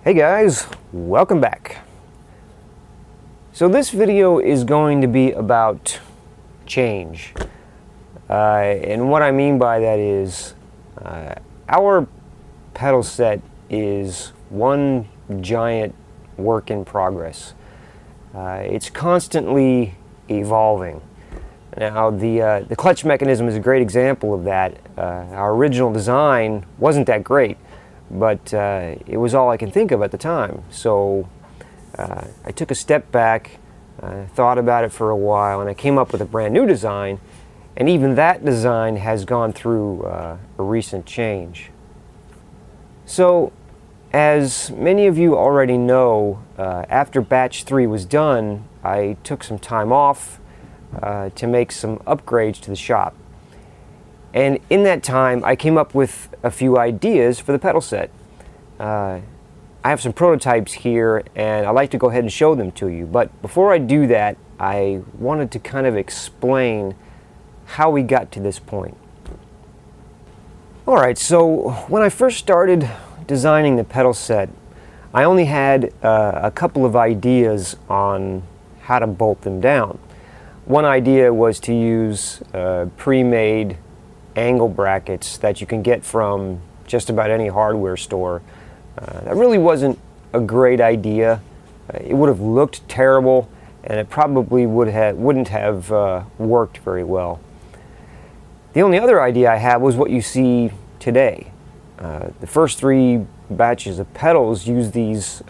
Hey guys, welcome back. So this video is going to be about change. And what I mean by that is our pedal set is one giant work in progress. It's constantly evolving. Now the clutch mechanism is a great example of that. Our original design wasn't that great, but it was all I can think of at the time. So I took a step back, thought about it for a while, and I came up with a brand new design, and even that design has gone through a recent change. So as many of you already know, after batch 3 was done, I took some time off to make some upgrades to the shop. And in that time, I came up with a few ideas for the pedal set. I have some prototypes here, and I'd like to go ahead and show them to you. But before I do that, I wanted to kind of explain how we got to this point. Alright, so when I first started designing the pedal set, I only had a couple of ideas on how to bolt them down. One idea was to use pre-made angle brackets that you can get from just about any hardware store. That really wasn't a great idea. It would have looked terrible, and it probably wouldn't have worked very well. The only other idea I had was what you see today. The first 3 batches of pedals use these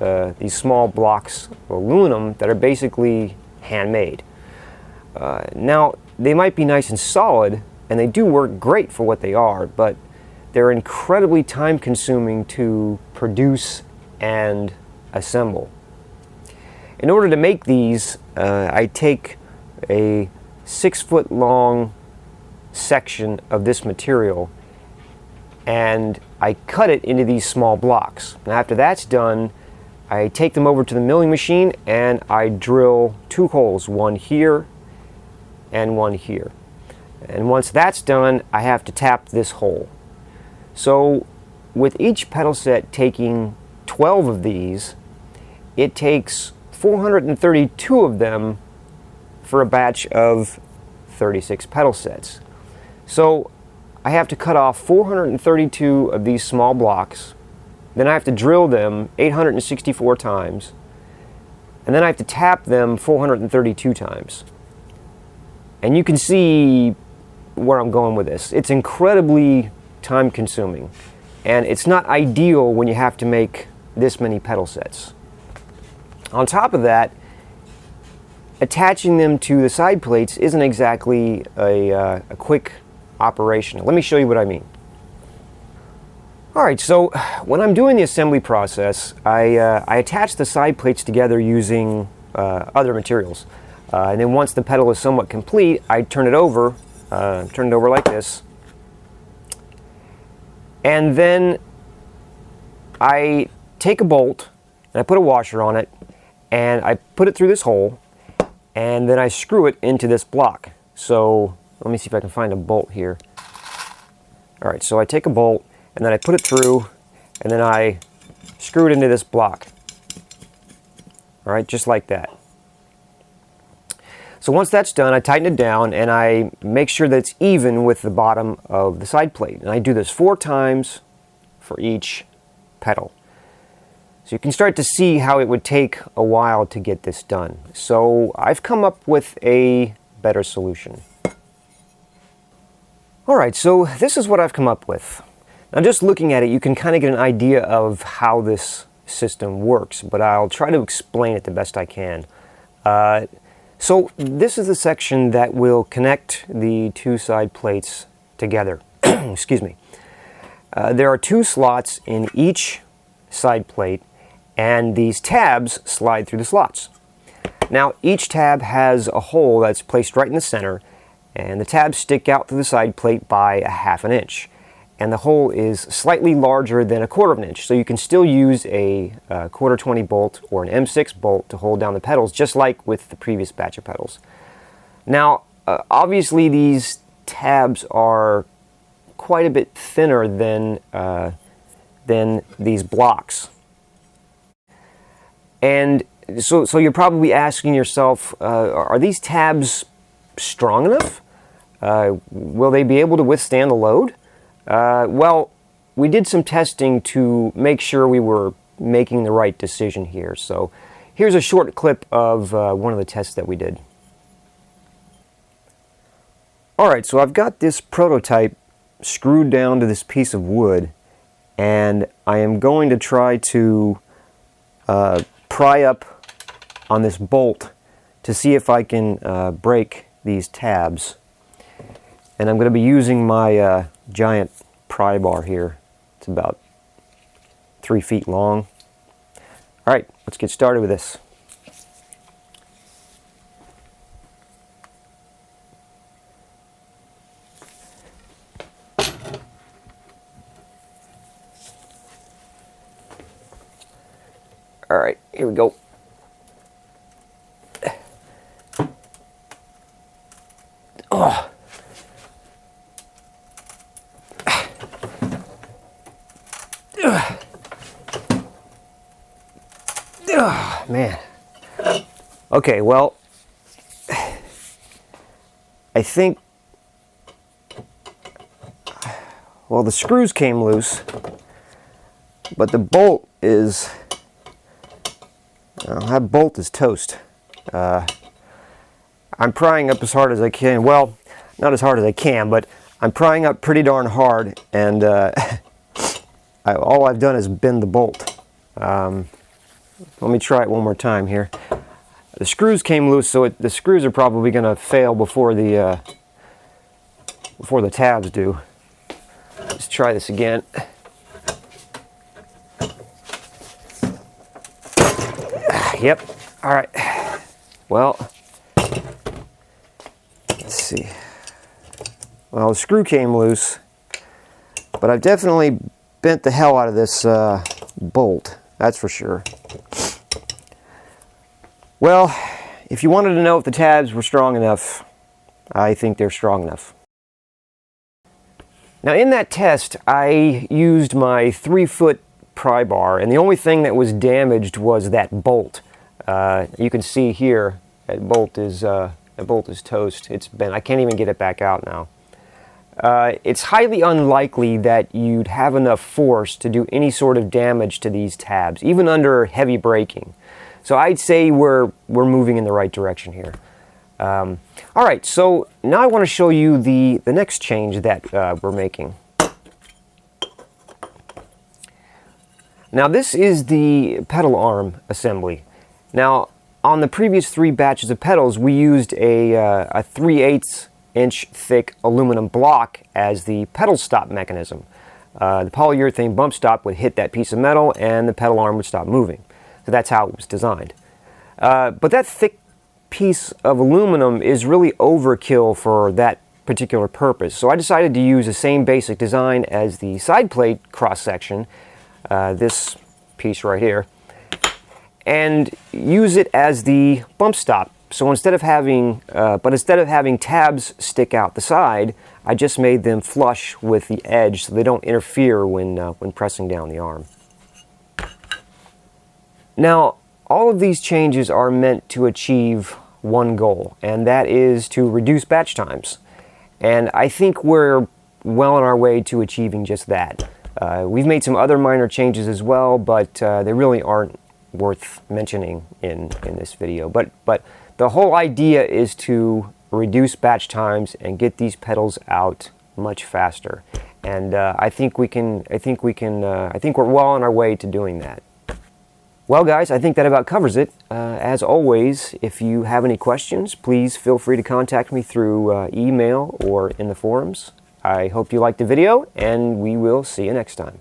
small blocks of aluminum that are basically handmade. Now, they might be nice and solid, and they do work great for what they are, but they're incredibly time-consuming to produce and assemble. In order to make these, I take a 6-foot-long section of this material and I cut it into these small blocks. Now, after that's done, I take them over to the milling machine and I drill 2 holes, one here and one here. And once that's done, I have to tap this hole. So with each pedal set taking 12 of these, it takes 432 of them for a batch of 36 pedal sets. So I have to cut off 432 of these small blocks, then I have to drill them 864 times, and then I have to tap them 432 times. And you can see where I'm going with this. It's incredibly time consuming, and it's not ideal when you have to make this many pedal sets. On top of that, attaching them to the side plates isn't exactly a quick operation. Let me show you what I mean. Alright, so when I'm doing the assembly process, I attach the side plates together using other materials. And then once the pedal is somewhat complete, I turn it over like this, and then I take a bolt and I put a washer on it and I put it through this hole, and then I screw it into this block. So let me see if I can find a bolt here. Alright, so I take a bolt and then I put it through and then I screw it into this block. Alright, just like that. So once that's done, I tighten it down and I make sure that it's even with the bottom of the side plate. And I do this 4 times for each pedal. So you can start to see how it would take a while to get this done. So I've come up with a better solution. Alright, so this is what I've come up with. Now, just looking at it, you can kind of get an idea of how this system works, but I'll try to explain it the best I can. So this is the section that will connect the 2 side plates together. Excuse me. There are 2 slots in each side plate, and these tabs slide through the slots. Now, each tab has a hole that's placed right in the center, and the tabs stick out through the side plate by 1/2 inch. And the hole is slightly larger than 1/4 inch, so you can still use a 1/4-20 bolt or an M6 bolt to hold down the pedals, just like with the previous batch of pedals. Now, obviously these tabs are quite a bit thinner than these blocks. And so you're probably asking yourself, are these tabs strong enough? Will they be able to withstand the load? Well, we did some testing to make sure we were making the right decision here. So here's a short clip of one of the tests that we did. Alright, so I've got this prototype screwed down to this piece of wood, and I am going to try to pry up on this bolt to see if I can break these tabs. And I'm going to be using my giant pry bar here. It's about 3 feet long. Alright, let's get started with this. Alright, here we go. Oh. Oh, man. Okay, well, I think, well, the screws came loose, but the bolt is, that bolt is toast. I'm prying up as hard as I can. Well, not as hard as I can, but I'm prying up pretty darn hard, and all I've done is bend the bolt. Let me try it one more time here. The screws came loose, so the screws are probably going to fail before the tabs do. Let's try this again. Yep. All right. Well, let's see. Well, the screw came loose, but I've definitely bent the hell out of this bolt. That's for sure. Well, if you wanted to know if the tabs were strong enough, I think they're strong enough. Now, in that test, I used my 3-foot pry bar, and the only thing that was damaged was that bolt. You can see here that bolt is toast. It's bent. I can't even get it back out now. It's highly unlikely that you'd have enough force to do any sort of damage to these tabs, even under heavy braking. So I'd say we're moving in the right direction here. All right, so now I want to show you the next change that we're making. Now this is the pedal arm assembly. Now on the previous 3 batches of pedals, we used a 3/8 inch thick aluminum block as the pedal stop mechanism. The polyurethane bump stop would hit that piece of metal and the pedal arm would stop moving. So that's how it was designed. But that thick piece of aluminum is really overkill for that particular purpose. So I decided to use the same basic design as the side plate cross section, this piece right here, and use it as the bump stop. So instead of having tabs stick out the side, I just made them flush with the edge so they don't interfere when pressing down the arm. Now, all of these changes are meant to achieve one goal, and that is to reduce batch times. And I think we're well on our way to achieving just that. We've made some other minor changes as well, but they really aren't worth mentioning in this video. But the whole idea is to reduce batch times and get these pedals out much faster. And I think we're well on our way to doing that. Well, guys, I think that about covers it. As always, if you have any questions, please feel free to contact me through email or in the forums. I hope you liked the video, and we will see you next time.